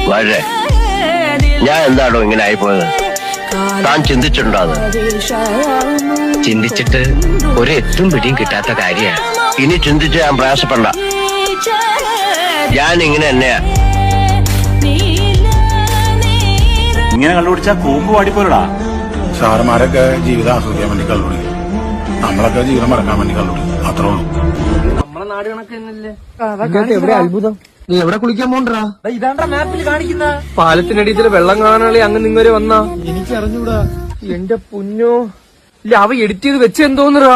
വളരെ ഞാൻ എന്താണോ ഇങ്ങനെ ആയിപ്പോയത്? താൻ ചിന്തിച്ചിട്ടുണ്ടോ അത്? ചിന്തിച്ചിട്ട് ഒരു എത്തും പിടിയും കിട്ടാത്ത കാര്യമാണ്. ഇനി ചിന്തിച്ച് ഞാൻ പ്രയാസപ്പെടണ്ട. ഞാൻ ഇങ്ങനെ തന്നെയാ. ഇങ്ങനെ കണ്ടുപിടിച്ചാ കൂമ്പ് പാടിപ്പോലടാ. സാറുമാരൊക്കെ ജീവിതം ആസ്വദിക്കാൻ വേണ്ടി കണ്ടുപിടിക്കും, നമ്മളൊക്കെ ജീവിതം മറക്കാൻ വേണ്ടി കണ്ടുപിടിക്കും. അത്രേ ഉള്ളൂ. നമ്മളെ നാട് കണക്കല്ലേ. എവിടെ അത്ഭുതം? നീ എവിടെ കുളിക്കാൻ പോണ്ടാ? ഇതാണ്ടാ മാപ്പിൽ കാണിക്കുന്ന പാലത്തിനടിയിൽ വെള്ളം കാണാനുള്ള അങ്ങ് നിങ്ങര് വന്നാ? എനിക്ക് അറിഞ്ഞൂടാ. എന്റെ പൊന്നോ, ഇല്ല അവ എഡിറ്റ് ചെയ്ത് വെച്ച് എന്തോന്നറാ?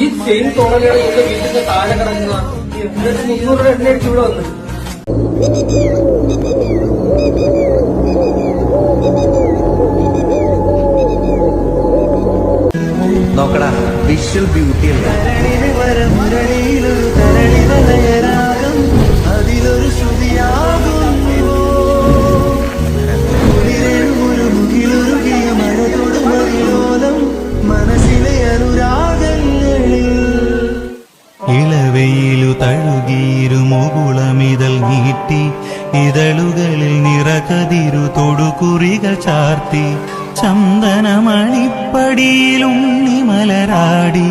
ഈ ചെയിൻ തോന്നലാണ് എന്റെ വീട്ടിന്റെ താഴെ കിടക്കുന്ന 300 രൂപ എണ്ണ അടിച്ച് ഇവിടെ വന്ന്. നോക്കടാ, വിഷ്വൽ ബ്യൂട്ടി അല്ലേ? അതിലൊരു മഴ തൊടുമതിലോലം മനസ്സിലെ അനുരാഗങ്ങളിൽ ഇളവയിലു തഴുകിയിരുമുകുളമിതൾ നീട്ടി ഇതളുകളിൽ നിറകതിരു തൊടുകുറികൾ ചാർത്തി ചന്ദനമണിപ്പടിയിലുണ്ണിമലരാടി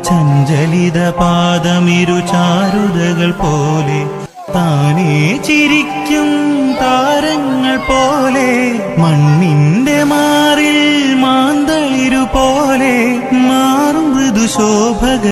ചഞ്ചലിത പാദമിരു ചാരുതകൾ പോലെ താനേ ചിരിക്കും താരങ്ങൾ പോലെ മണ്ണിന്റെ മാറിൽ മാന്തളിരു പോലെ മാറും മൃദുശോഭക